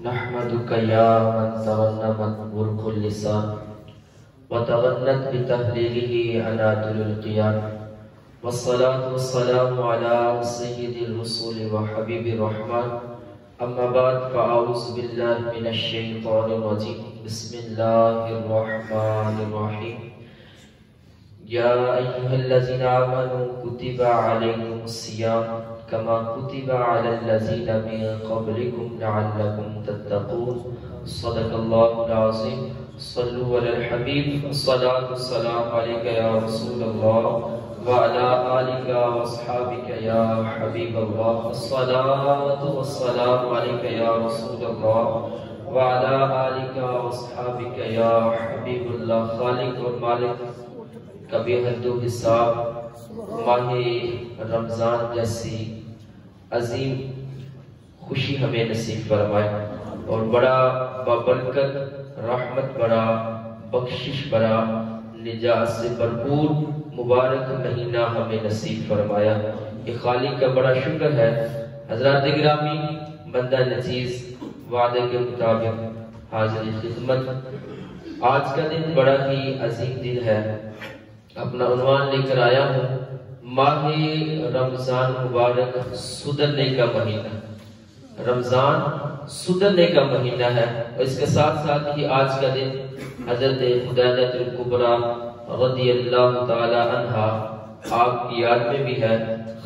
نحمدك يا من ترنمت برق اللسان وتغنت بتهليله عناتل القيام، والصلاة والسلام على سيد الرسول وحبيب الرحمن. أما بعد فأعوذ بالله من الشيطان الرجيم. بسم الله الرحمن الرحيم. يا أيها الذين آمنوا كتب عليكم الصيام كما كتب على الذين من قبلكم لعلكم تتقون. صدق الله العظيم. صلوا على الحبيب. الصلاة والسلام عليك يا رسول الله وعلى آلك وأصحابك يا حبيب الله. الصلاة والسلام عليك يا رسول الله وعلى آلك وأصحابك يا حبيب الله. خالق اور مالک کبھی حد و حساب ماہ رمضان جیسی عظیم خوشی ہمیں نصیب فرمائے اور بڑا بابرکت رحمت بڑا بخشش بڑا نجات سے بھرپور مبارک مہینہ ہمیں نصیب فرمایا. یہ خالق کا بڑا شکر ہے. حضرات گرامی، بندہ نچیز وعدے کے مطابق حاضر خدمت. آج کا دن بڑا ہی عظیم دن ہے. اپنا عنوان لے کر آیا ہوں ماہ رمضان مبارک سدھرنے کا مہینہ. رمضان سدھرنے کا مہینہ ہے اور اس کے ساتھ ساتھ ہی آج کا دن حضرت خدیجہ الکبریٰ رضی اللہ تعالی عنہا آپ کی یاد میں بھی ہے.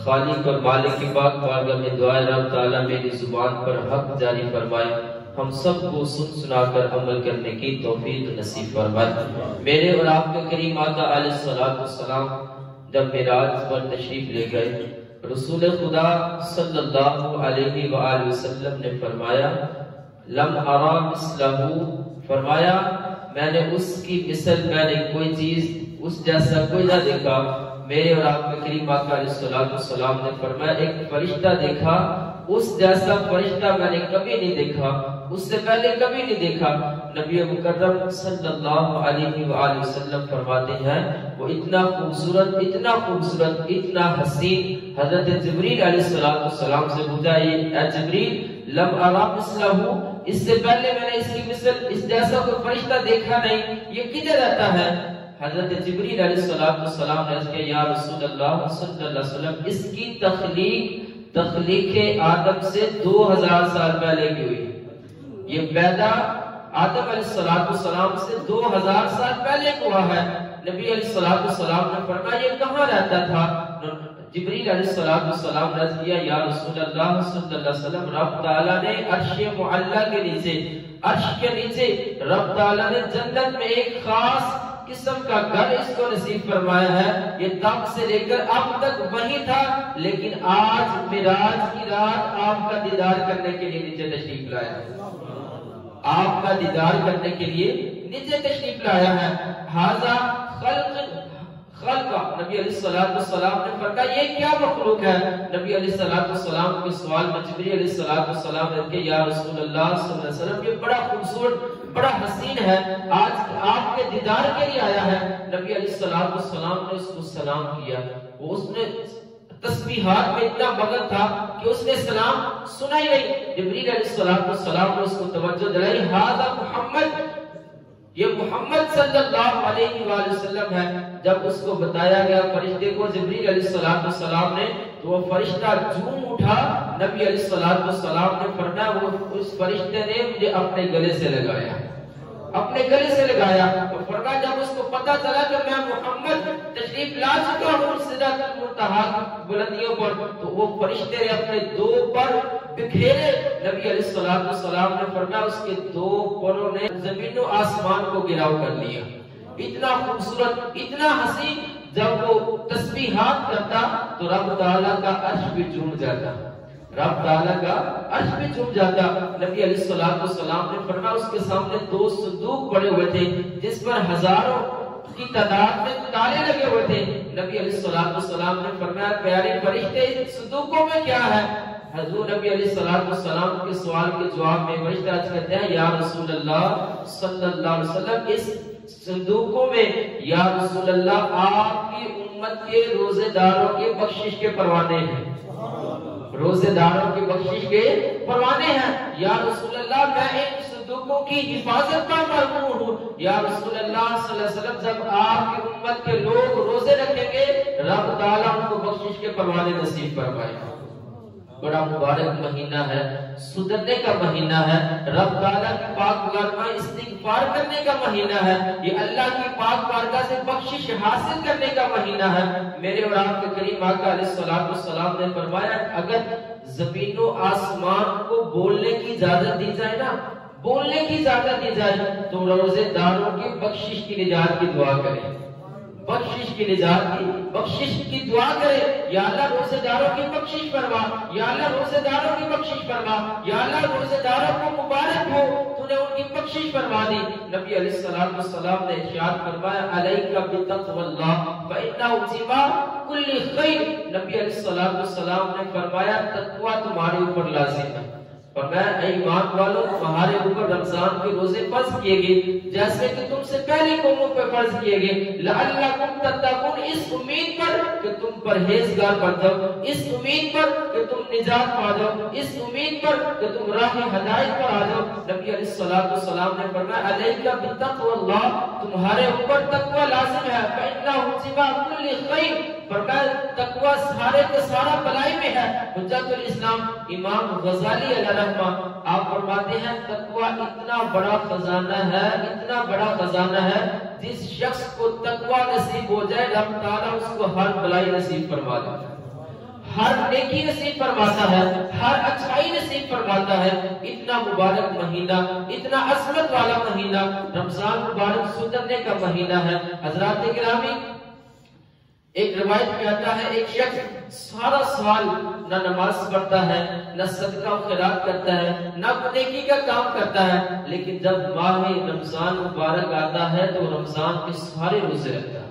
خالق اور مالک کی پاک بارگاہ میں دعائے رب تعالی میری زبان پر حق جاری فرمائے، ہم سب کو سن سنا کر عمل کرنے کی توفیق نصیب فرمائے. میرے اور آپ کے کریم آقا علیہ السلام جب معراج پر تشریف لے گئے، رسول خدا صلی اللہ علیہ وآلہ وسلم نے فرمایا لم ارا مثلہ، فرمایا میں نے اس کی مثل، میں نے کوئی چیز اس جیسا کوئی نہ دیکھا. میرے اور آپ کے کریم آقا علیہ السلام نے فرمایا ایک فرشتہ دیکھا، اس جیسا فرشتہ میں نے کبھی نہیں دیکھا، اس سے پہلے کبھی نہیں دیکھا. نبی مکرم صلی اللہ علیہ وآلہ وسلم فرماتے ہیں وہ اتنا خوبصورت اتنا حسین. حضرت جبریل علیہ السلام سے پوچھا اے جبریل لم ارا مثلہ، اس سے پہلے میں نے اس کی مثل اس جیسا کوئی فرشتہ دیکھا نہیں، یہ کدھر رہتا ہے؟ حضرت جبریل علیہ السلام نے کہا یا رسول اللہ صلی اللہ علیہ وسلم اس کی تخلیق آدم سے 2000 سال پہلے کی ہوئی. یہ پیدا آدم علیہ السلام سے 2000 سال پہلے ہوا ہے. نبی علیہ السلام نے فرمایا یہ کہاں رہتا تھا؟ جبریل علیہ السلام نے کیا یا رسول اللہ صلی اللہ علیہ وسلم رب تعالیٰ نے عرش معلیٰ کے نیچے، عرش کے نیچے رب تعالیٰ نے جنت میں ایک خاص قسم کا گھر اس کو نصیب فرمایا ہے. یہ تب سے لے کر اب تک وہی تھا، لیکن آج معراج کی رات آپ کا دیدار کرنے کے لیے نیچے تشریف لایا ہے. آپ کا دیدار کرنے کے لیے نیچے تشریف لایا ہے. ہذا خلق نبی علیہ السلام نے فرمایا یہ کیا مخلوق ہے؟ نبی علیہ السلام کے سوال میں جبریل علیہ السلام نے کہا یا رسول اللہ صلی اللہ علیہ وسلم یہ بڑا خوبصورت بڑا حسین ہے، آج آپ کے دیدار کے لیے آیا ہے. نبی علیہ السلام نے اس کو سلام کیا. وہ اس نے تسبیحات میں اتنا مگن تھا کہ اس نے سلام سنا ہی نہیں. جبریل علیہ السلام نے اس کو توجہ دلائی ھذا محمد، یہ محمد صلی اللہ علیہ وآلہ وسلم ہے. جب اس کو بتایا گیا فرشتے کو جبریل علیہ السلام نے تو وہ فرشتہ جھوم اٹھا. نبی علیہ السلام نے فرمایا وہ اس فرشتے نے مجھے اپنے گلے سے لگایا، اپنے گلے سے لگایا. تو فرمایا جب اس کو پتا چلا کہ میں محمد تشریف لا چکا ہوں سدرۃ المنتہا بلندیوں پر، تو وہ فرشتے نے اپنے 2 پر بکھیرے. نبی علیہ السلام نے فرمایا اس کے 2 پروں نے زمین و آسمان کو گراؤ کر لیا. اتنا خوبصورت اتنا حسین. جب وہ تسبیحات کرتا تو رب تعالیٰ کا عرش بھی جھوم جاتا، رب تعالیٰ کا عرش بھی جھوم جاتا. نبی علیہ السلام نے فرمایا اس کے سامنے 2 صندوق پڑے ہوئے تھے جس پر ہزاروں کی تعداد میں تالے لگے ہوئے تھے. نبی علیہ السلام نے فرمایا پیارے فرشتے ان صندوقوں میں کیا ہے؟ حضور نبی علیہ السلام کے سوال کے جواب میں فرشتے کہتے ہیں یا رسول اللہ صلی اللہ علیہ وسلم اس صندوقوں میں یا رسول اللہ آپ کی امت کے روزے داروں کے بخشش کے پروانے ہیں، روزے داروں کی بخشش کے پروانے ہیں. یا رسول اللہ میں ان صدوقوں کی حفاظت پر مأمور ہوں۔ یا رسول اللہ صلی اللہ علیہ وسلم جب آپ کی امت کے لوگ روزے رکھیں گے رب تعالیٰ ان کو بخشش کے پروانے نصیب فرمائے گا۔ بڑا مبارک مہینہ ہے، سدھرنے کا مہینہ ہے، رب تعالیٰ کی پاک بارگاہ استغفار کرنے کا مہینہ ہے، یہ اللہ کی پاک بارگاہ سے بخشش حاصل کرنے کا مہینہ ہے۔ میرے اور آپ کے کریم آقا علیہ السلام نے فرمایا اگر زمین و آسمان کو بولنے کی اجازت دی جائے نا، بولنے کی اجازت دی جائے تو روزے داروں کی بخشش کی نجات کی دعا کریں، بخشش کی نجات کی بخشش کی دعا کرے، یا اللہ روزے داروں کی بخشش فرما، یا اللہ روزے داروں کی بخشش فرما، یا اللہ روزے داروں کو مبارک ہو تو نے ان کی بخشش فرما دی۔ نبی علیہ السلام نے ارشاد فرمایا علیک بتقوی اللہ فإنہ سوا کل خیر، نبی علیہ السلام نے فرمایا تقوی تمہارے اوپر لازم ہے، فرمایا اے ایمان والو تمہارے اوپر رمضان کے روزے فرض کیے گئے جیسے کہ تم سے پہلی قوموں پہ فرض کیے گئے، لعلکم تتقون، اس امید پر کہ تم پرہیزگار بن جاؤ، اس امید پر کہ تم نجات پا جاؤ، اس امید پر کہ تم راہ ہدایت پر آ جاؤ۔ نبی علیہ السلام نے فرمایا علیک بتقوی اللہ، تمہارے اوپر تقوی لازم ہے، فإنہ سوا کل خیر، فرمایا تقوی سارے کا سارا بلائی میں ہے۔ حجت الاسلام امام غزالی علیہ رحمہ آپ فرماتے ہیں تقوی اتنا بڑا خزانہ ہے، اتنا بڑا خزانہ ہے، جس شخص کو تقوی نصیب ہو جائے رب تعالیٰ اس کو ہر بلائی نصیب فرما دیتا ہے، ہر نیکی نصیب فرماتا ہے، ہر اچھائی نصیب فرماتا ہے۔ اتنا مبارک مہینہ، اتنا عظمت والا مہینہ، رمضان مبارک سدھرنے کا مہینہ ہے۔ حضرات گرامی ایک روایت میں آتا ہے ایک شخص سارا سال نہ نماز پڑھتا ہے، نہ صدقہ و خیرات کرتا ہے، نہ نیکی کا کام کرتا ہے، لیکن جب ماہ رمضان مبارک آتا ہے تو رمضان کے سارے روزے رکھتا ہے،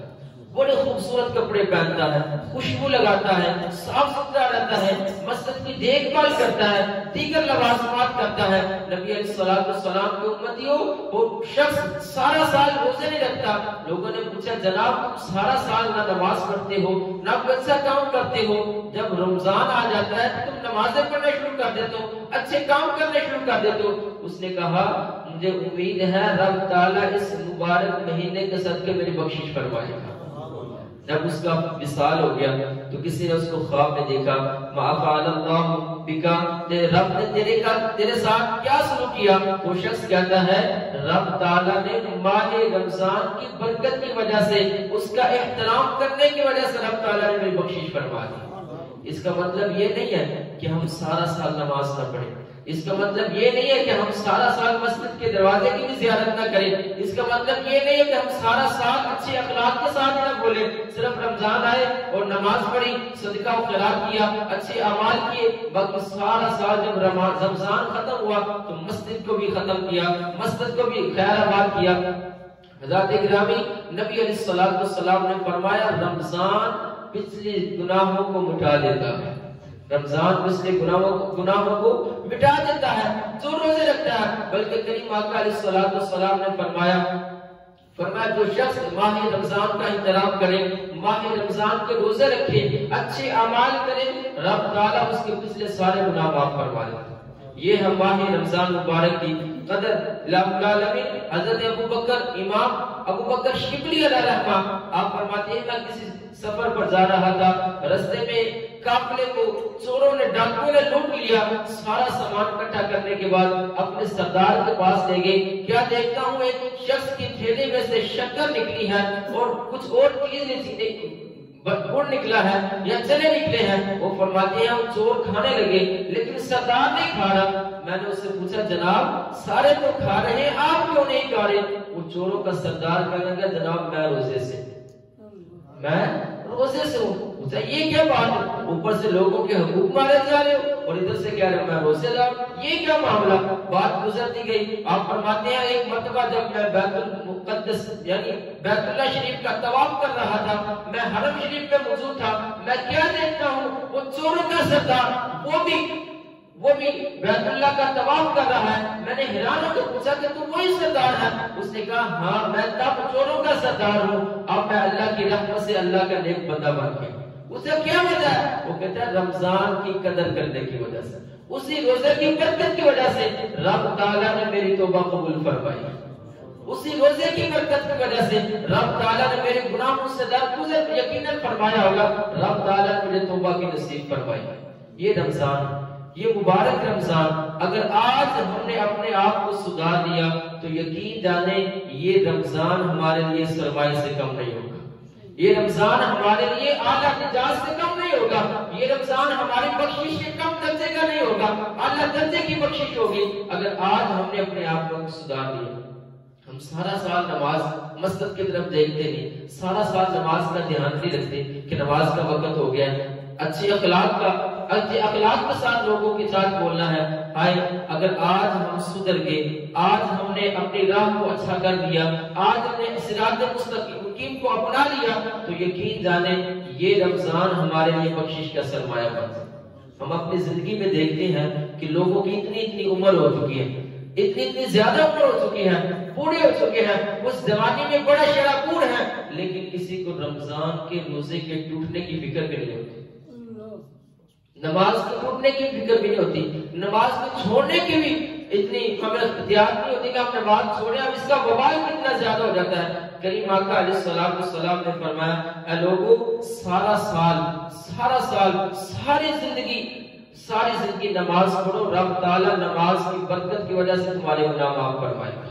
بڑے خوبصورت کپڑے پہنتا ہے، خوشبو لگاتا ہے، صاف ستھرا رہتا ہے، مسجد کی دیکھ بھال کرتا ہے، دیگر لوازمات کرتا ہے۔ نبی علیہ السلام کے امتیوں وہ شخص سارا سال روزے نہیں رکھتا۔ لوگوں نے پوچھا جناب تم سارا سال نہ نماز پڑھتے ہو نہ کوئی اچھا کام کرتے ہو، جب رمضان آ جاتا ہے تو تم نمازیں پڑھنا شروع کر دیتے ہو، اچھے کام کرنے شروع کر دیتے ہو۔ اس نے کہا مجھے امید ہے رب تعالیٰ اس مبارک مہینے کے صدقے میری بخشش فرمائے گا۔ جب اس کا وصال ہو گیا تو کسی نے اس کو خواب میں دیکھا، ما فعل اللہ بکا، رب نے تیرے ساتھ کیا سلوک کیا؟ وہ شخص کہتا ہے رب تعالیٰ نے ماہ رمضان کی برکت کی وجہ سے، اس کا احترام کرنے کی وجہ سے رب تعالیٰ نے میری بخشش فرما دی۔ اس کا مطلب یہ نہیں ہے کہ ہم سارا سال نماز نہ پڑھیں، اس کا مطلب یہ نہیں ہے کہ ہم سارا سال مسجد کے دروازے کی بھی زیارت نہ کریں، اس کا مطلب یہ نہیں ہے کہ ہم سارا سال اچھے اخلاق کے ساتھ نہ بولیں، صرف رمضان آئے اور نماز پڑھی، صدقہ و خیرات کیا، اچھے اعمال کیے، باقی سارا سال جب رمضان ختم ہوا تو مسجد کو بھی ختم کیا، مسجد کو بھی خیر آباد کیا۔ حضرات گرامی نبی علیہ السلام نے فرمایا رمضان پچھلے گناہوں کو مٹا دیتا ہے، رمضان پچھلے گناہوں کو مٹا دیتا ہے جو روزے رکھتا ہے۔ بلکہ کریم آقا علیہ السلام نے فرمایا جو شخص ماہ رمضان کا احترام کرے، ماہ رمضان کے روزے رکھے، اچھے اعمال کرے، رب تعالیٰ اس کے پچھلے سارے گناہ معاف فرما دیتا ہے۔ یہ ہے ماہ رمضان مبارک کی قدر۔ العالمین حضرت امام ابو بکر شبلی علیہ رحمہ آپ فرماتے ہیں میں کسی سفر پر جا رہا تھا، رستے میں قافلے کو چوروں نے، ڈاکوؤں نے لوٹ لیا، سارا سامان اکٹھا کرنے کے بعد اپنے سردار کے پاس لے گئے، کیا دیکھتا ہوں ایک شخص کی تھیلی میں سے شکر نکلی ہے اور کچھ اور چیز گڑ نکلا ہے یا چنے نکلے ہیں۔ وہ فرماتے ہیں چور کھانے لگے لیکن سردار نہیں کھا رہا۔ میں نے اس سے پوچھا جناب سارے تو کھا رہے ہیں آپ کیوں نہیں کھا رہے؟ وہ چوروں کا سردار کہنے لگا جناب میں روزے سے ہوں۔ پوچھا یہ کیا بات ہے؟ اوپر سے لوگوں کے حقوق مارے جا رہے ہو اور ادھر سے کہہ رہے ہو میں روزے دار، یہ کیا معاملہ؟ بات گزرتی گئی۔ آپ فرماتے ہیں ایک مرتبہ جب میں بیت المقدس یعنی بیت اللہ شریف کا طواف کر رہا تھا، میں حرم شریف میں موجود تھا، میں کیا دیکھتا ہوں وہ چوروں کا سردار وہ بھی بیت اللہ کا طواف کر رہا ہے۔ میں نے حیران ہو کے پوچھا کہ تو وہی سردار ہے؟ اس نے کہا ہاں میں تب چوروں کا سردار ہوں، اب میں اللہ کی رحمت سے اللہ کا نیک بندہ بن گیا۔ اسے کیا وجہ ہے؟ وہ کہتا ہے رمضان کی قدر کرنے کی وجہ سے، اسی روزے کی برکت کی وجہ سے رب تعالیٰ نے میری توبہ قبول فرمائی، اسی روزے کی برکت کی وجہ سے رب تعالیٰ نے میرے گناہوں سے درگزر یقیناً فرمایا ہوگا، رب تعالیٰ نے مجھے توبہ کی نصیب فرمائی۔ یہ رمضان، یہ مبارک رمضان اگر آج ہم نے اپنے آپ کو سدھار لیا تو یقین جانے یہ رمضان ہمارے لیے سرمایہ سے کم نہیں ہوگا، یہ رمضان ہمارے لیے اعلیٰ نجات سے کم نہیں ہوگا، یہ رمضان ہماری بخشش سے کم درجے کا نہیں ہوگا، اعلیٰ درجے کی بخشش ہوگی اگر آج ہم نے اپنے آپ کو سدھار لیا۔ ہم سارا سال نماز مسجد کی طرف دیکھتے نہیں، سارا سال نماز کا دھیان نہیں رکھتے کہ نماز کا وقت ہو گیا ہے، اچھے اخلاق کے ساتھ لوگوں کے ساتھ بولنا ہے۔ اگر آج ہم سدھر گئے، آج ہم نے اپنی راہ کو اچھا کر دیا، آج ہم نے صراط مستقیم کو اپنا لیا تو یقین جانے یہ رمضان ہمارے لیے بخشش کا سرمایہ بن۔ ہم اپنی زندگی میں دیکھتے ہیں کہ لوگوں کی اتنی عمر ہو چکی ہے، اتنی زیادہ عمر ہو چکی ہے، بوڑھے ہو چکے ہیں، اس زمانے میں بڑا شرابور ہے، لیکن کسی کو رمضان کے روزے کے ٹوٹنے کی فکر بھی نہیں ہوتی، نماز کے ٹوٹنے کی فکر بھی نہیں ہوتی، نماز کو چھوڑنے کی بھی اتنی ہمیں اختیار نہیں ہوتی کہ ہم نماز چھوڑیں، اب اس کا وبال کتنا زیادہ ہو جاتا ہے۔ کریم آقا علیہ السلام نے فرمایا، اے لوگو سارا سال ساری زندگی نماز پڑھو، رب تعالیٰ نماز کی برکت کی وجہ سے تمہارے گناہ معاف فرمائے گا۔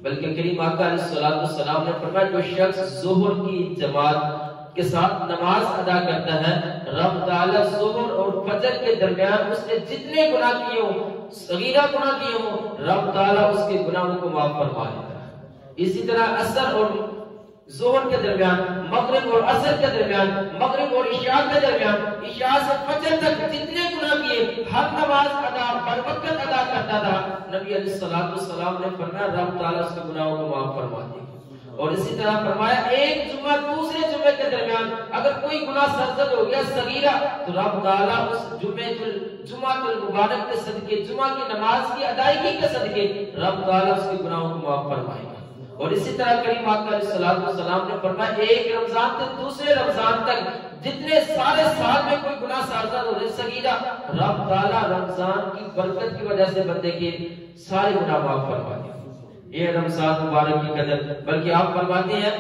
بلکہ کریم آقا علیہ السلام نے فرمایا، جو شخص ظہر کی جماعت کے ساتھ نماز ادا کرتا ہے، رب تعالیٰ ظہر اور فجر کے درمیان اس نے جتنے گناہ کیے ہوں، صغیرہ گناہ کیے ہوں، رب تعالیٰ اس کے گناہوں کو معاف فرما دیتا ہے۔ اسی طرح عصر اور ظہر کے درمیان، مغرب اور عصر کے درمیان، مغرب اور عشاء کے درمیان، عشاء سے فجر تک جتنے گناہ کیے، ہر نماز بر وقت ادا کرتا تھا، نبی علیہ السلام نے فرمایا رب تعالیٰ اس کے گناہوں کو معاف فرما دے گا۔ اور اسی طرح فرمایا ایک جمعہ دوسرے جمعے کے درمیان اگر کوئی گناہ سرزد ہو گیا صغیرہ تو رب تعالیٰ اس جمعہ المبارک کے صدقے، جمعہ کی نماز کی ادائیگی کے صدقے رب تعالیٰ اس کے گناہوں کو معاف فرمائے گا۔ اور اسی طرح کریم آقا علیہ السلام نے فرمایا ایک رمضان سے دوسرے رمضان تک جتنے سارے سال میں کوئی گناہ سرزد ہو صغیرہ، رب تعالیٰ رمضان کی برکت کی وجہ سے بندے کے سارے گناہ معاف فرما دے۔ یہ رمضان مبارک کی قدر، بلکہ آپ فرماتے ہیں،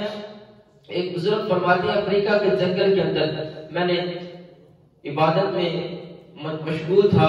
ایک بزرگ فرماتے ہیں افریقہ کے جنگل کے اندر میں نے عبادت میں مشغول تھا،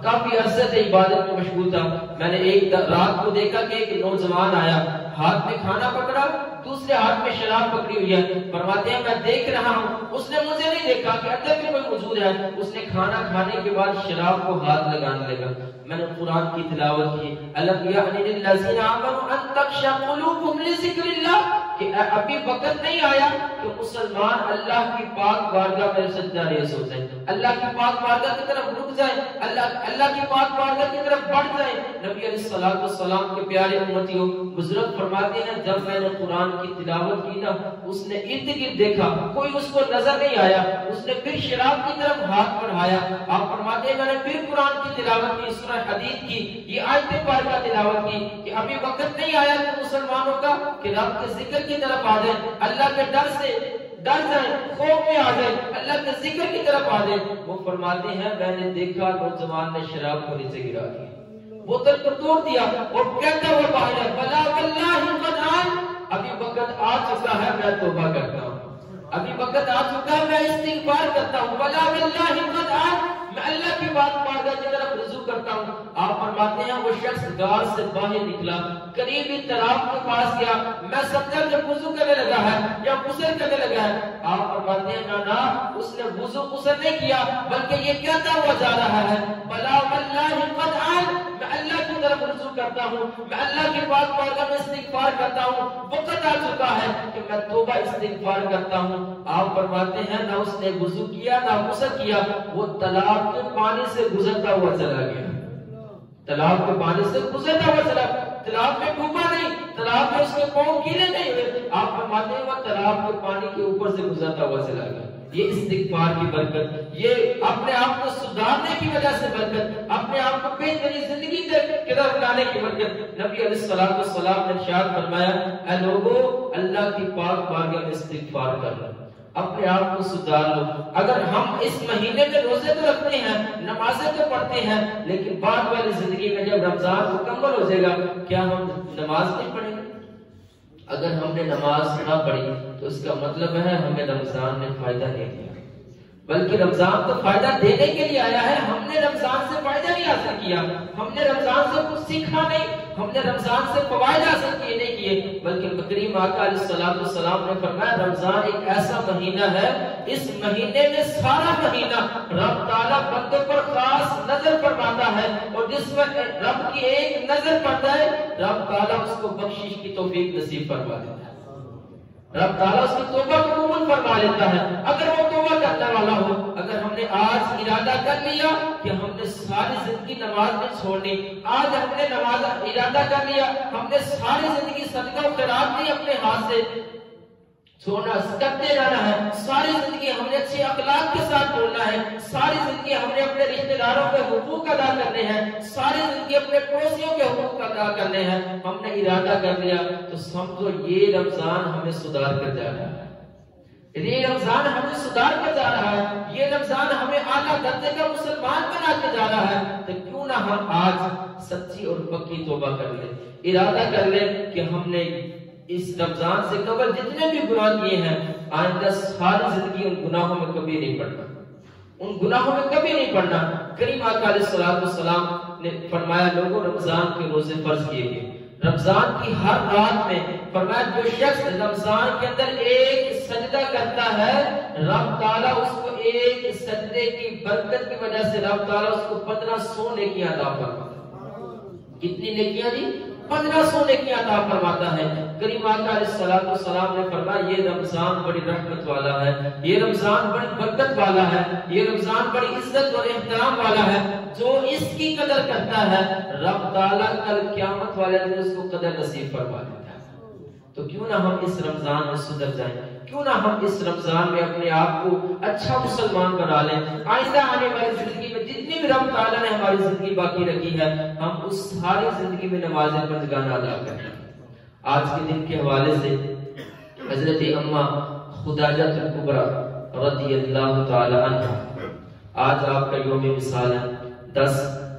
کافی عرصے سے عبادت میں مشغول تھا، میں نے ایک رات کو دیکھا کہ ایک نوجوان آیا، ہاتھ میں کھانا پکڑا، دوسرے ہاتھ میں شراب پکڑی ہوئی ہے، فرماتے ہیں میں دیکھ رہا ہوں، اس نے مجھے نہیں دیکھا کہ اندر بھی کوئی موجود ہے، اس نے کھانا کھانے کے بعد شراب کو ہاتھ لگانے لگا۔ میں نے قرآن کی تلاوت کی، الم یعن للذین آمنوا ان تخشع قلوبهم لذکر اللہ، کہ ابھی وقت نہیں آیا کہ مسلمان اللہ کی پاک بارگاہ میں سجدہ ریز ہو جائیں، اللہ کی پاک بارگاہ کی طرف رک جائیں، اللہ کی پاک بارگاہ کی طرف بڑھ جائیں۔ نبی علیہ السلام کے پیارے امتیوں، بزرگ فرماتے ہیں جب میں نے قرآن کی تلاوت کی نا، اس نے ارد گرد دیکھا، کوئی اس کو نظر نہیں آیا، اس نے پھر شراب کی طرف ہاتھ بڑھایا۔ آپ فرماتے ہیں میں نے پھر قرآن کی تلاوت کی، سورہ حدید کی، یہ آیت پاک کا تلاوت کی کہ ابھی وقت نہیں آیا کہ مسلمانوں کا کہ رب کے ذکر کی طرف آ جائیں، اللہ کے ڈر سے ڈر جائیں، خوف میں آ جائیں، اللہ کے ذکر کی طرف آ جائیں۔ وہ فرماتے ہیں میں نے دیکھا نوجوان نے شراب کو نیچے گرا دیا، بوتل کو توڑ دیا اور کہتا ہوا باہر بلا واللہ قد آن، ابھی وقت آ چکا ہے میں توبہ کرتا ہوں، ابھی وقت آ چکا ہے میں استغفار کرتا ہوں، بلا واللہ قد آن، میں اللہ کی بات بارگاہ کی طرف رجوع کرتا ہوں۔ آپ فرماتے ہیں وہ شخص غار سے باہر نکلا، قریبی تالاب کے پاس گیا، میں سمجھا جب وضو کرنے لگا ہے یا غسل کرنے لگا ہے۔ آپ فرماتے ہیں نا اس نے وضو غسل نہیں کیا بلکہ یہ کہتا ہوا جا رہا ہے بلا واللہ قد آن، میں اللہ کی طرف رجوع کرتا ہوں، میں اللہ کی بات بارگاہ میں استغفار کرتا ہوں، وقت آ چکا ہے کہ میں توبہ استغفار کرتا ہوں۔ آپ فرماتے ہیں نہ اس نے وضو کیا نہ غسل کیا، وہ تالاب کے پانی سے گزرتا ہوا چلا گیا، تالاب کے پانی سے گزرتا ہوا چلا، تالاب میں ڈوبا نہیں، تالاب میں اس کے پاؤں گیلے نہیں ہوئے، آپ فرماتے ہیں وہ تالاب کے پانی کے اوپر سے گزرتا ہوا چلا گیا۔ یہ استغفار کی برکت، یہ اپنے آپ کو سدھارنے کی وجہ سے برکت، اپنے آپ کو بہترین زندگی کی طرف لانے کی برکت۔ نبی علیہ السلام نے ارشاد فرمایا اے لوگو اللہ کی پاک بارگاہ میں استغفار کرنا، اپنے آپ کو سدھار لو۔ اگر ہم اس مہینے میں روزے تو رکھتے ہیں، نمازیں تو پڑھتے ہیں، لیکن بعد والی زندگی میں جب رمضان مکمل ہو جائے گا کیا ہم نماز نہیں پڑھیں گے؟ اگر ہم نے نماز نہ پڑھی تو اس کا مطلب ہے ہمیں رمضان نے فائدہ نہیں دیا، بلکہ رمضان تو فائدہ دینے کے لیے آیا ہے۔ ہم نے رمضان سے فائدہ نہیں حاصل کیا، ہم نے رمضان سے کچھ سیکھا نہیں، ہم نے رمضان سے فوائد حاصل کیے نہیں کیے، بلکہ کریم آقا علیہ السلام نے فرمایا رمضان ایک ایسا مہینہ ہے، اس مہینے میں سارا مہینہ رب تعالیٰ بندوں پر خاص نظر فرماتا ہے، اور جس وقت رب کی ایک نظر پڑتا ہے رب تعالیٰ اس کو بخشش کی توفیق نصیب فرما دیتا ہے، رب تعالیٰ اس کی توبہ قبول فرما لیتا ہے اگر وہ توبہ کرنے والا ہو۔ اگر ہم نے آج ارادہ کر لیا کہ ہم نے ساری زندگی نماز نہیں چھوڑنی، آج ہم نے نماز ارادہ کر لیا ہم نے ساری زندگی صدقہ و خیرات نہیں اپنے ہاتھ سے چھوڑنا، کرتے رہنا ہے، ساری زندگی ہم نے اچھے اخلاق کے ساتھ بولنا ہے، ساری زندگی ہم نے اپنے رشتہ داروں کے حقوق ادا کرنے ہیں، ساری زندگی اپنے پڑوسیوں کے حقوق ادا کرنے ہیں، ہم نے ارادہ کر لیا تو سمجھو یہ رمضان ہمیں سدھار کر جا رہا ہے، یہ رمضان ہمیں سدھار کر جا رہا ہے، یہ رمضان ہمیں اعلیٰ درجے کا مسلمان بنا کے جا رہا ہے۔ تو کیوں نہ ہم آج سچی اور پکی توبہ کر لیں، ارادہ کر لیں کہ ہم نے اس رمضان سے قبل جتنے بھی گناہ کیے ہیں آئندہ ساری زندگی ان گناہوں میں کبھی نہیں پڑنا، ان گناہوں میں کبھی نہیں پڑنا۔ کریم آقا علیہ السلام نے فرمایا لوگوں رمضان کے روزے فرض کیے گئے، رمضان کی ہر رات میں فرمایا جو شخص رمضان کے اندر ایک سجدہ کرتا ہے رب تعالیٰ اس کو ایک سجدے کی برکت کی وجہ سے رب تعالیٰ اس کو 1500 نیکیاں عطا فرماتا ہے۔ کتنی نیکیاں جی؟ 1500 نیکیاں عطا فرماتا ہے۔ کریم آقا علیہ السلام نے فرمایا یہ رمضان بڑی رحمت والا ہے، یہ رمضان بڑی برکت والا ہے، یہ رمضان بڑی عزت اور احترام والا ہے، جو اس کی قدر کرتا ہے رب تعالیٰ کل قیامت والے دن اس کو قدر نصیب فرما دیتا ہے۔ تو کیوں نہ ہم اس رمضان میں سدھر جائیں، کیوں نہ ہم اس رمضان میں اپنے آپ کو اچھا مسلمان بنا لیں، آئندہ آنے والی زندگی میں جتنی بھی رب تعالیٰ نے ہماری زندگی باقی رکھی ہے ہم اس ساری زندگی میں نمازیں پنجگانہ ادا کریں۔ آج کے دن کے حوالے سے حضرت اماں خداجہ الکبریٰ رضی اللہ تعالی عنہ، آج آپ کا یوم وصال ہے، 10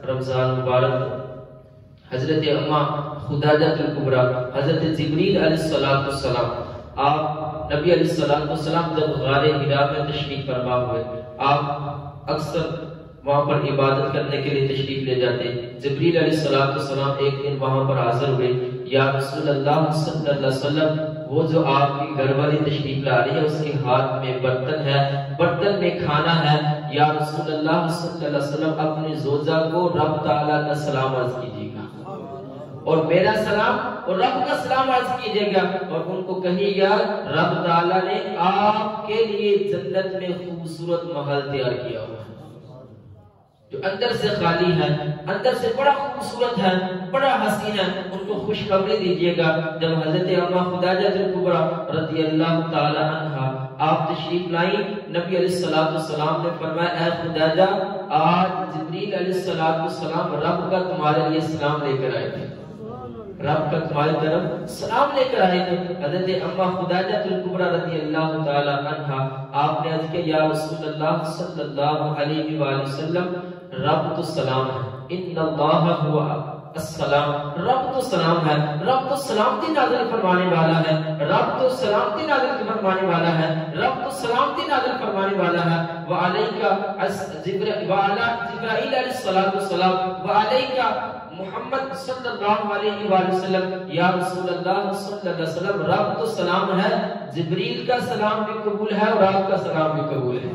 رمضان مبارک۔ حضرت اماں خداجہ الکبریٰ حضرت جبریل علیہ السلام، آپ نبی علیہ السلام جب غار حرا میں تشریف فرما ہوئے، آپ اکثر وہاں پر عبادت کرنے کے لیے تشریف لے جاتے، جبریل علیہ السلام ایک دن وہاں پر حاضر ہوئے، یا رسول اللہ صلی اللہ علیہ وسلم وہ جو آپ کی گھر والی تشریف لا رہی ہے اس کے ہاتھ میں برتن ہے، برتن میں کھانا ہے، یا رسول اللہ صلی اللہ علیہ وسلم اپنی زوجہ کو رب تعالیٰ کا سلام عرض کیجیے گا اور میرا سلام اور رب کا سلام عرض کیجیے گا، اور ان کو کہیے گا رب تعالیٰ نے آپ کے لیے جنت میں خوبصورت محل تیار کیا ہوا ہے جو اندر سے خالی ہے، اندر سے بڑا خوبصورت ہے، بڑا حسین ہے، ان کو خوشخبری دیجیے گا۔ جب حضرت اماں خداجہ الکبریٰ رضی اللہ تعالی عنہا آپ تشریف لائیں، نبی علیہ السلام نے فرمایا اے خداجہ آج جبریل علیہ السلام رب کا تمہارے لیے سلام لے کر آئے تھے، رب کا تمہاری طرف سلام لے کر آئے تھے۔ حضرت اماں خداجہ الکبریٰ رضی اللہ تعالی عنہا آپ نے عرض کیا یا رسول اللہ صلی اللہ علیہ وآلہ وسلم رب تو سلام ہے، ان اللہ ہوا السلام، رب تو سلام ہے، رب تو سلامتی نازل فرمانے والا ہے، رب تو سلامتی نازل فرمانے والا ہے، رب تو سلامتی نازل فرمانے والا ہے، وعلیکا جبرائیل علیہ السلام وعلیکا محمد صلی اللہ علیہ وآلہ وسلم، یا رسول اللہ صلی اللہ علیہ وسلم رب تو سلام ہے، جبریل کا سلام بھی قبول ہے اور آپ کا سلام بھی قبول ہے،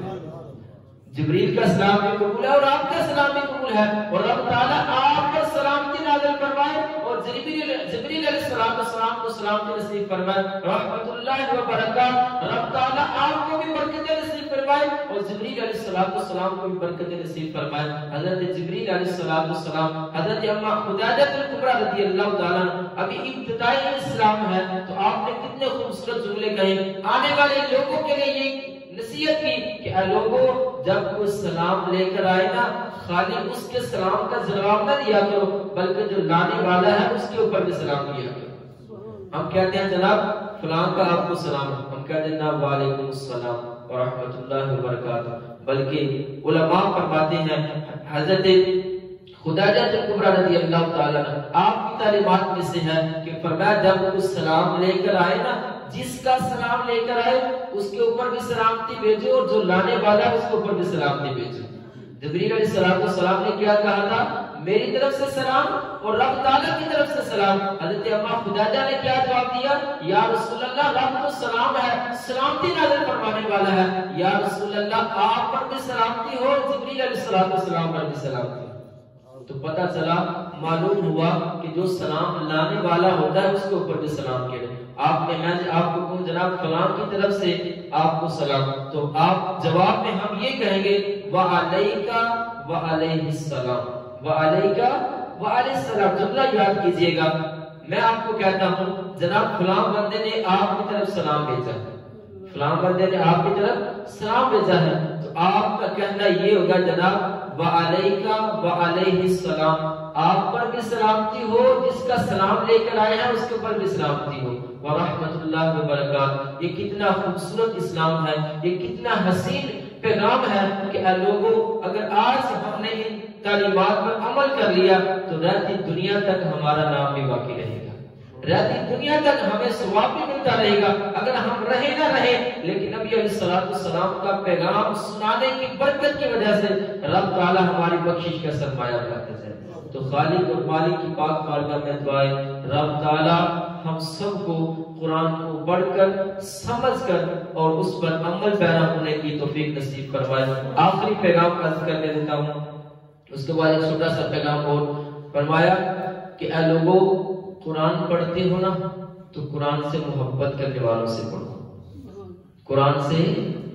جبریل کا سلام بھی قبول ہے اور آپ کا سلام بھی قبول ہے، اور رب تعالیٰ آپ پر سلامتی نازل فرمائے اور جبریل علیہ السلام کو سلامتی نصیب فرمائے، رحمت اللہ وبرکاتہ، رب تعالیٰ آپ کو بھی برکتیں نصیب فرمائے اور جبریل علیہ السلام کو بھی برکتیں نصیب فرمائے۔ حضرت جبریل علیہ السلام حضرت اماں خداجہ الکبریٰ رضی اللہ تعالیٰ ابھی ابتدائی اسلام ہے تو آپ نے کتنے خوبصورت جملے کہے، آنے والے لوگوں کے لیے یہ نصیحت کی کہ اے لوگوں جب کوئی سلام لے کر آئے نا خالی اس کے سلام کا جواب نہ دیا کرو بلکہ جو لانے والا ہے اس کے اوپر بھی سلام دیا کرو۔ ہم کہتے ہیں جناب فلاں کا آپ کو سلام، ہم کہہ دینا وعلیکم السلام ورحمۃ اللہ وبرکاتہ، بلکہ علماء فرماتے ہیں حضرت خدیجہ کبریٰ رضی اللہ تعالیٰ عنہ آپ کی تعلیمات میں سے ہے کہ فرمایا جب وہ سلام لے کر آئے نا، جس کا سلام لے کر آئے اس کے اوپر بھی سلامتی بھیجو، اور جو لانے والا ہے اس کے اوپر بھی سلامتی بھیجو۔ جبریل علیہ السلام نے کیا کہا تھا؟ میری طرف سے سلام اور رب تعالیٰ کی طرف سے سلام۔ حضرت اماں خدیجہ نے کیا جواب دیا؟ یا رسول اللہ رب تو سلام ہے، سلامتی نازل فرمانے والا ہے، یا رسول اللہ آپ پر بھی سلامتی ہو، جبریل علیہ السلام پر بھی سلامتی ہو۔ تو پتہ چلا، معلوم ہوا کہ جو سلام لانے والا ہوتا ہے اس کے اوپر بھی سلام کیا۔ آپ نے میں آپ کو کہوں جناب فلاں کی طرف سے آپ کو سلام، تو آپ جواب میں ہم یہ کہیں گے وعلیکا وعلیہ السلام، وعلیکا وعلیہ السلام۔ جملہ یاد کیجئے گا، میں آپ کو کہتا ہوں جناب فلاں بندے نے آپ کی طرف سلام بھیجا ہے، فلاں بندے نے آپ کی طرف سلام بھیجا ہے، تو آپ کا کہنا یہ ہوگا جناب وعلیکا وعلیہ السلام، آپ پر بھی سلامتی ہو، جس کا سلام لے کر آئے ہیں اس کے اوپر بھی سلامتی ہو، ورحمۃ اللہ وبرکاتہ۔ یہ کتنا خوبصورت اسلام ہے، یہ کتنا حسین پیغام ہے کہ اے لوگوں اگر آج ہم نے ان تعلیمات پر عمل کر لیا تو رہتی دنیا تک ہمارا نام بھی باقی رہے گا، رہتی دنیا تک ہمیں ثواب بھی ملتا رہے گا، اگر ہم رہے نہ رہے لیکن نبی علیہ السلام کا پیغام سنانے کی برکت کی وجہ سے رب تعالی ہماری بخشش کا سرمایہ بناتے ہیں۔ تو خالق اور مالک کی پاک بارگاہ میں دعائیں رب تعالی ہم سب کو قرآن کو پڑھ کر سمجھ کر اور اس پر عمل پیرا ہونے کی توفیق نصیب فرمائے۔ آخری پیغام عرض کرنے دیتا ہوں، اس کے بعد ایک چھوٹا سا پیغام اور فرمایا کہ اے لوگوں قرآن پڑھتے ہو نا تو قرآن سے محبت کرنے والوں سے پڑھو، قرآن سے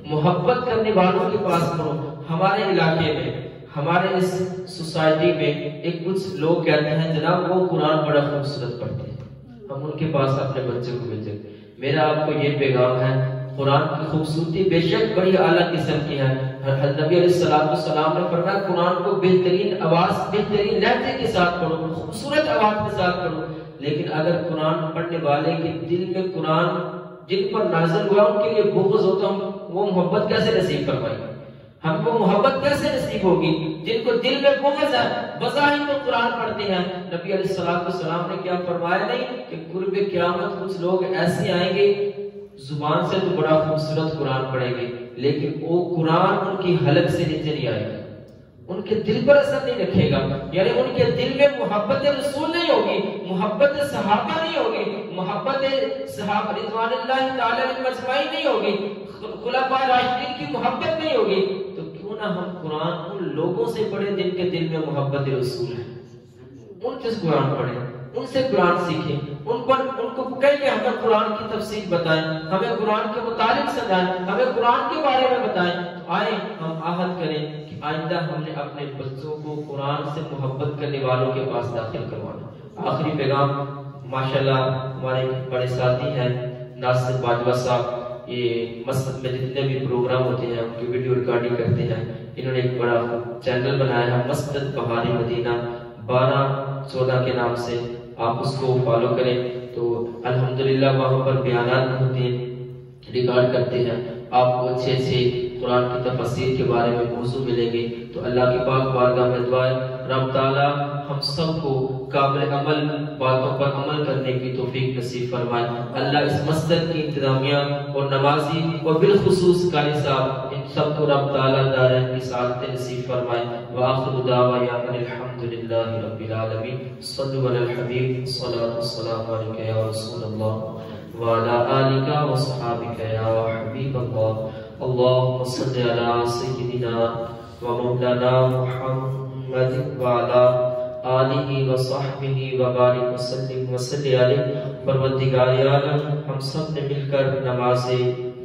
محبت کرنے والوں کے پاس پڑھو۔ ہمارے علاقے میں، ہمارے اس سوسائٹی میں ایک کچھ لوگ کہتے ہیں جناب وہ قرآن بڑا خوبصورت پڑھتے ہیں، ہم ان کے پاس اپنے بچوں کو بھیجیں۔ میرا آپ کو یہ پیغام ہے، قرآن کی خوبصورتی بے شک بڑی اعلیٰ قسم کی ہے۔ نبی علیہ السلام نے فرمایا قرآن کو بہترین آواز، بہترین لہجے کے ساتھ پڑھو، خوبصورت آواز کے ساتھ پڑھو، لیکن اگر قرآن پڑھنے والے کے دل میں قرآن جن پر نازل ہوا ان کے لیے بغض ہوتا ہوں، وہ محبت کیسے نصیب فرمائے گا؟ ہم کو محبت کیسے نصیب ہوگی جن کو دل میں بغض ہے؟ بظاہر تو قرآن پڑھتے ہیں، نبی علیہ السلام نے کیا فرمایا نہیں کہ قرب قیامت کچھ لوگ ایسے آئیں گے زبان سے تو بڑا خوبصورت قرآن پڑھیں گے لیکن وہ قرآن ان کی حلق سے نیچے نہیں آئے گا، ان کے دل پر اثر نہیں رکھے گا، یعنی ان کے دل میں محبت رسول نہیں ہوگی، محبت صحابہ نہیں ہوگی، محبت صحابہ رضوان اللہ تعالی علیہم اجمعین نہیں ہوگی، خلفائے راشدین کی محبت نہیں ہوگی، تو کیوں نہ ہم قرآن ان لوگوں سے پڑھیں جن کے دل میں محبت رسول ہے، ان سے قرآن پڑھیں، ان سے قرآن سیکھیں، ان کو کہیں کہ ہمیں قرآن کی تفسیر بتائیں، ہمیں قرآن کے متعلق سمجھائیں، ہمیں قرآن کے بارے میں بتائیں۔ آئیں ہم عہد کریں کہ آئندہ ہم نے اپنے بچوں کو قرآن سے محبت کرنے والوں کے پاس داخل کروانا۔ آخری پیغام، ماشاءاللہ ہمارے بڑے ساتھی ہیں ناصر باجوہ صاحب، یہ مسجد میں جتنے بھی پروگرام ہوتے ہیں ان کی ویڈیو ریکارڈنگ کرتے ہیں، انہوں نے ایک بڑا چینل بنایا ہے مسجد بہاری مدینہ 12-14 کے نام سے، آپ اس کو فالو کریں تو الحمدللہ وہاں پر بیانات ہوتے ہیں، ریکارڈ کرتے ہیں، آپ کو اچھے سے قرآن کی تفسیر کے بارے میں موضوع ملیں گے۔ تو اللہ کی پاک بارگاہ میں دعائیں رب تعالی ہم سب کو قابل عمل باتوں پر عمل کرنے کی توفیق نصیب فرمائے۔ اللہ اس مسجد کی انتظامیہ اور نمازی اور بالخصوص قاری صاحب ان سب کو رب تعالی دارین کی سعادت نصیب فرمائے۔ وآخر دعوانا ان الحمدللہ رب العالمین۔ صلوا علی الحبیب، صلاۃ والسلام علیک یا رسول اللہ وعلی آلک وصحابک یا حبیب اللہ۔ اللهم صل على سيدنا ومولانا محمد وعلى آلہ وصحبہ وبارک وسلم وصلی علیہ۔ پروردگار عالم ہم سب نے مل کر نماز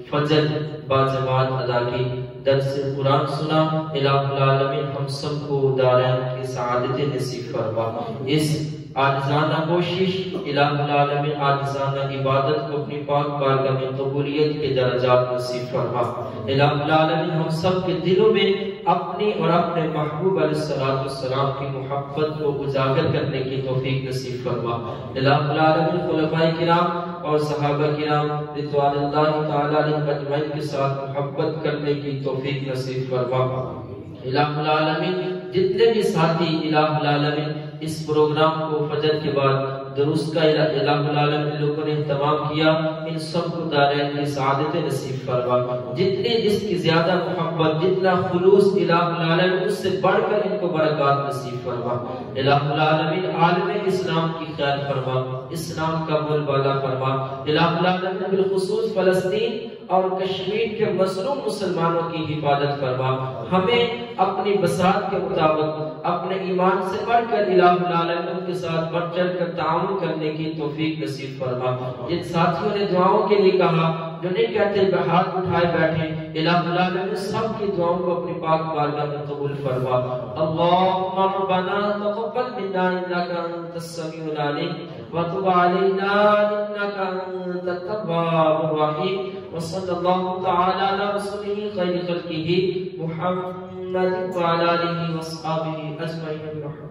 فجر باجماعت ادا کی، درس قرآن سنا، الہ العالمین ہم سب کو دارین کی سعادت نصیب فرما۔ اس عاجزانہ کوشش الہ العالمین عاجزانہ عبادت کو اپنی پاک بارگاہ میں قبولیت کے درجات نصیب فرما۔ الہ العالمین ہم سب کے دلوں میں اپنی اور اپنے محبوب علیہ السلام کی محبت کو اجاگر کرنے کی توفیق نصیب فرما۔ الہ العالمین خلفائے کرام اور صحابہ کرام رضوان اللہ تعالی علیہم اجمعین کے ساتھ محبت کرنے کی توفیق نصیب فرما۔ الہ العالمین جتنے بھی ساتھی الہ العالمین اس پروگرام کو فجر کے بعد دروس کا الہ العالمین لوگوں نے اہتمام کیا، ان سب کو دارین کی سعادت نصیب فرما۔ جتنے جس کی زیادہ محبت، جتنا خلوص الہ العالمین اس سے بڑھ کر ان کو برکات نصیب فرما۔ الہ العالمین عالم اسلام کی خیر فرما، اسلام کا بول بالا فرما۔ الہ العالمین بالخصوص فلسطین اور کشمیر کے مظلوم مسلمانوں کی حفاظت فرما۔ ہمیں اپنی بساط کے مطابق اپنے ایمان سے بڑھ کر الہ العالمین کے ساتھ بڑھ چڑھ کر تعاون کرنے کی توفیق نصیب فرما۔ جن ساتھیوں نے دعاؤں کے لیے کہا، جو نہیں کہتے ہاتھ اٹھائے بیٹھے، الہ العالمین سب کی دعاؤں کو اپنی پاک بارگاہ میں قبول فرما۔ اللہم ربنا تقبل منا انک انت السمیع العلیم وتب علینا انک انت التواب الرحیم، وصلی اللہ تعالی علی رسولہ خیر خلقہ محمد وعلی آلہ وصحبہ اجمعین۔